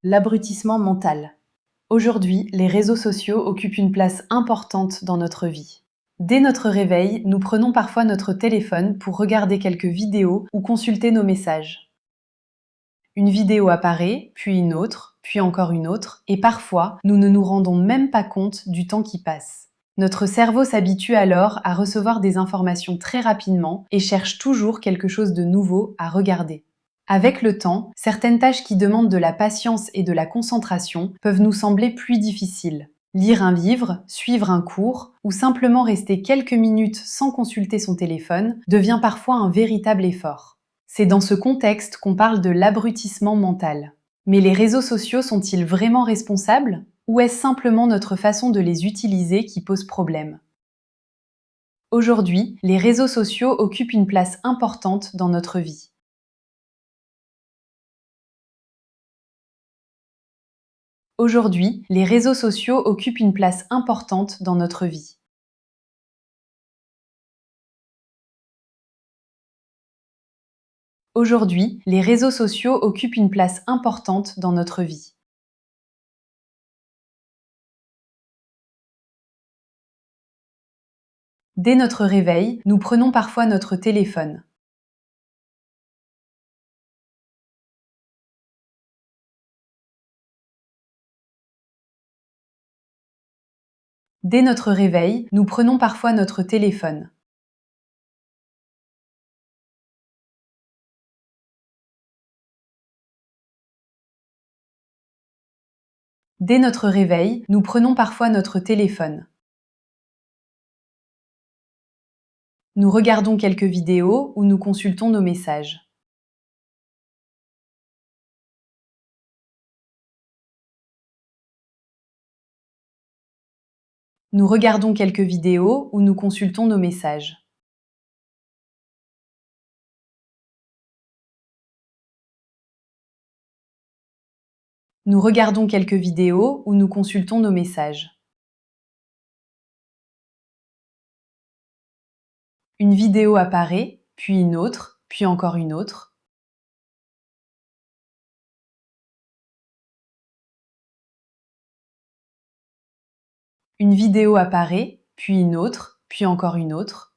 L'abrutissement mental. Aujourd'hui, les réseaux sociaux occupent une place importante dans notre vie. Dès notre réveil, nous prenons parfois notre téléphone pour regarder quelques vidéos ou consulter nos messages. Une vidéo apparaît, puis une autre, puis encore une autre, et parfois, nous ne nous rendons même pas compte du temps qui passe. Notre cerveau s'habitue alors à recevoir des informations très rapidement et cherche toujours quelque chose de nouveau à regarder. Avec le temps, certaines tâches qui demandent de la patience et de la concentration peuvent nous sembler plus difficiles. Lire un livre, suivre un cours ou simplement rester quelques minutes sans consulter son téléphone devient parfois un véritable effort. C'est dans ce contexte qu'on parle de l'abrutissement mental. Mais les réseaux sociaux sont-ils vraiment responsables? Ou est-ce simplement notre façon de les utiliser qui pose problème? Aujourd'hui, les réseaux sociaux occupent une place importante dans notre vie. Aujourd'hui, les réseaux sociaux occupent une place importante dans notre vie. Aujourd'hui, les réseaux sociaux occupent une place importante dans notre vie. Dès notre réveil, nous prenons parfois notre téléphone. Dès notre réveil, nous prenons parfois notre téléphone. Dès notre réveil, nous prenons parfois notre téléphone. Nous regardons quelques vidéos ou nous consultons nos messages. Nous regardons quelques vidéos ou nous consultons nos messages. Nous regardons quelques vidéos ou nous consultons nos messages. Une vidéo apparaît, puis une autre, puis encore une autre. Une vidéo apparaît, puis une autre, puis encore une autre.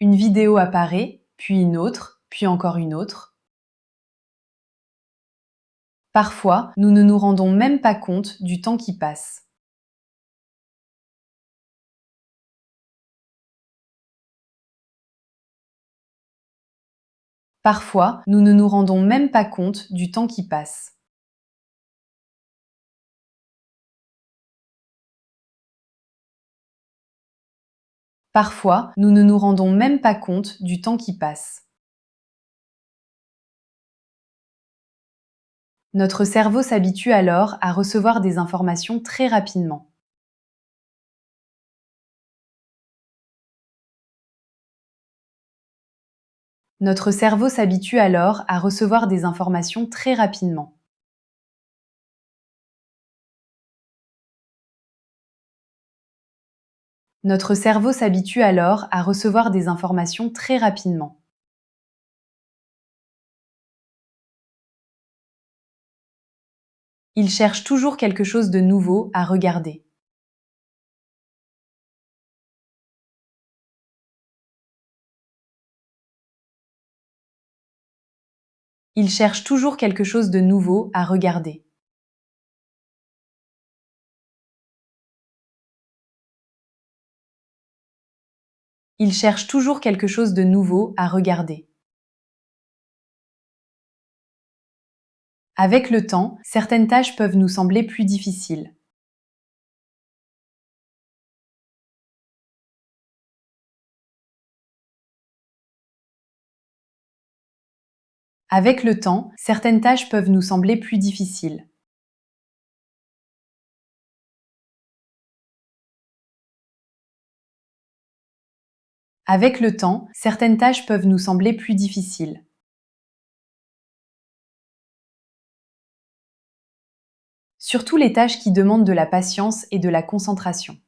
Une vidéo apparaît, puis une autre, puis encore une autre. Parfois, nous ne nous rendons même pas compte du temps qui passe. Parfois, nous ne nous rendons même pas compte du temps qui passe. Parfois, nous ne nous rendons même pas compte du temps qui passe. Notre cerveau s'habitue alors à recevoir des informations très rapidement. Notre cerveau s'habitue alors à recevoir des informations très rapidement. Notre cerveau s'habitue alors à recevoir des informations très rapidement. Il cherche toujours quelque chose de nouveau à regarder. Il cherche toujours quelque chose de nouveau à regarder. Il cherche toujours quelque chose de nouveau à regarder. Avec le temps, certaines tâches peuvent nous sembler plus difficiles. Avec le temps, certaines tâches peuvent nous sembler plus difficiles. Avec le temps, certaines tâches peuvent nous sembler plus difficiles. Surtout les tâches qui demandent de la patience et de la concentration.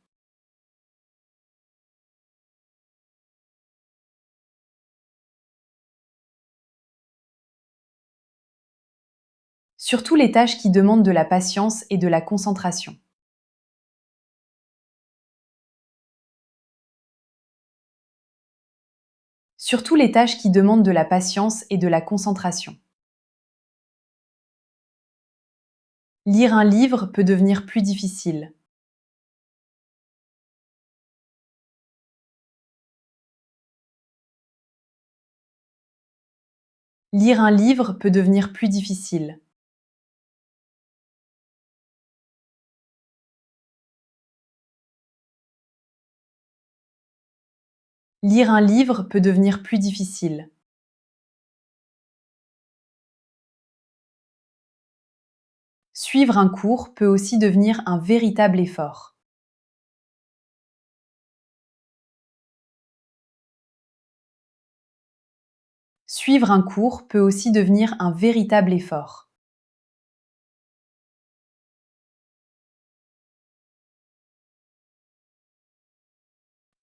Surtout les tâches qui demandent de la patience et de la concentration. Surtout les tâches qui demandent de la patience et de la concentration. Lire un livre peut devenir plus difficile. Lire un livre peut devenir plus difficile. Lire un livre peut devenir plus difficile. Suivre un cours peut aussi devenir un véritable effort. Suivre un cours peut aussi devenir un véritable effort.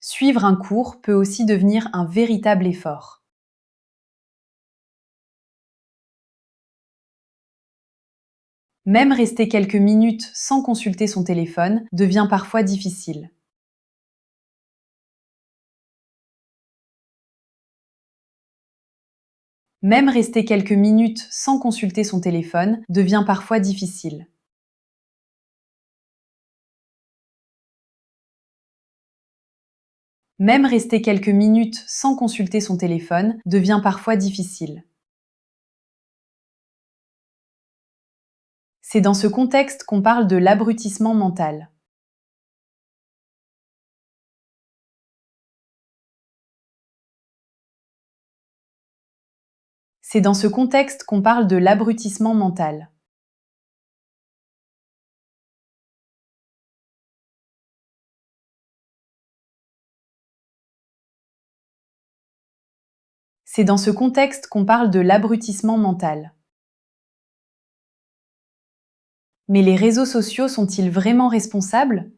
Suivre un cours peut aussi devenir un véritable effort. Même rester quelques minutes sans consulter son téléphone devient parfois difficile. Même rester quelques minutes sans consulter son téléphone devient parfois difficile. Même rester quelques minutes sans consulter son téléphone devient parfois difficile. C'est dans ce contexte qu'on parle de l'abrutissement mental. C'est dans ce contexte qu'on parle de l'abrutissement mental. C'est dans ce contexte qu'on parle de l'abrutissement mental. Mais les réseaux sociaux sont-ils vraiment responsables?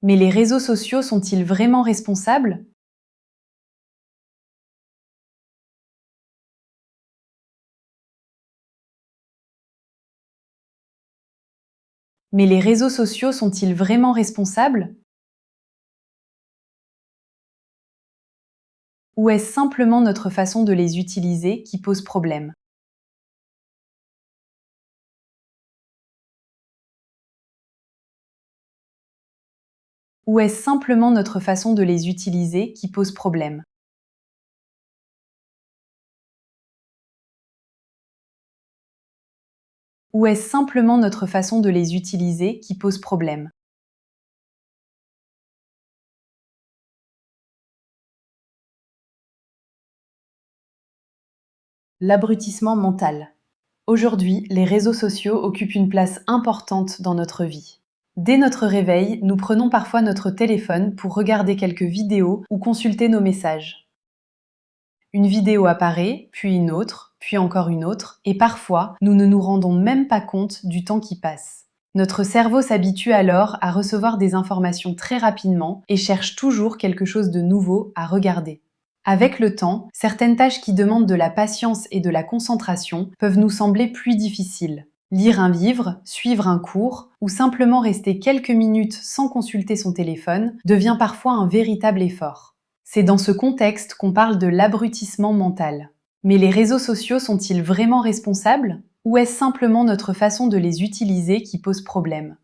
Mais les réseaux sociaux sont-ils vraiment responsables? Mais les réseaux sociaux sont-ils vraiment responsables? Ou est-ce simplement notre façon de les utiliser qui pose problème? Ou est-ce simplement notre façon de les utiliser qui pose problème? Ou est-ce simplement notre façon de les utiliser qui pose problème? L'abrutissement mental. Aujourd'hui, les réseaux sociaux occupent une place importante dans notre vie. Dès notre réveil, nous prenons parfois notre téléphone pour regarder quelques vidéos ou consulter nos messages. Une vidéo apparaît, puis une autre, puis encore une autre, et parfois, nous ne nous rendons même pas compte du temps qui passe. Notre cerveau s'habitue alors à recevoir des informations très rapidement et cherche toujours quelque chose de nouveau à regarder. Avec le temps, certaines tâches qui demandent de la patience et de la concentration peuvent nous sembler plus difficiles. Lire un livre, suivre un cours ou simplement rester quelques minutes sans consulter son téléphone devient parfois un véritable effort. C'est dans ce contexte qu'on parle de l'abrutissement mental. Mais les réseaux sociaux sont-ils vraiment responsables? Ou est-ce simplement notre façon de les utiliser qui pose problème?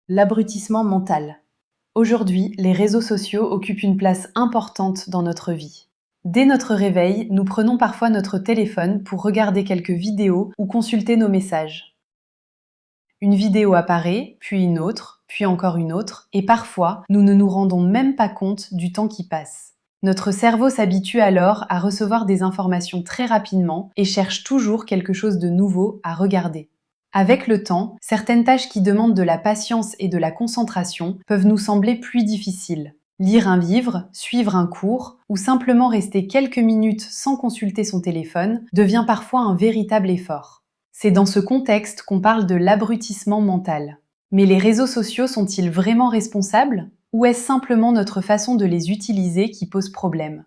L'abrutissement mental. Aujourd'hui, les réseaux sociaux occupent une place importante dans notre vie. Dès notre réveil, nous prenons parfois notre téléphone pour regarder quelques vidéos ou consulter nos messages. Une vidéo apparaît, puis une autre, puis encore une autre, et parfois, nous ne nous rendons même pas compte du temps qui passe. Notre cerveau s'habitue alors à recevoir des informations très rapidement et cherche toujours quelque chose de nouveau à regarder. Avec le temps, certaines tâches qui demandent de la patience et de la concentration peuvent nous sembler plus difficiles. Lire un livre, suivre un cours ou simplement rester quelques minutes sans consulter son téléphone devient parfois un véritable effort. C'est dans ce contexte qu'on parle de l'abrutissement mental. Mais les réseaux sociaux sont-ils vraiment responsables? Ou est-ce simplement notre façon de les utiliser qui pose problème?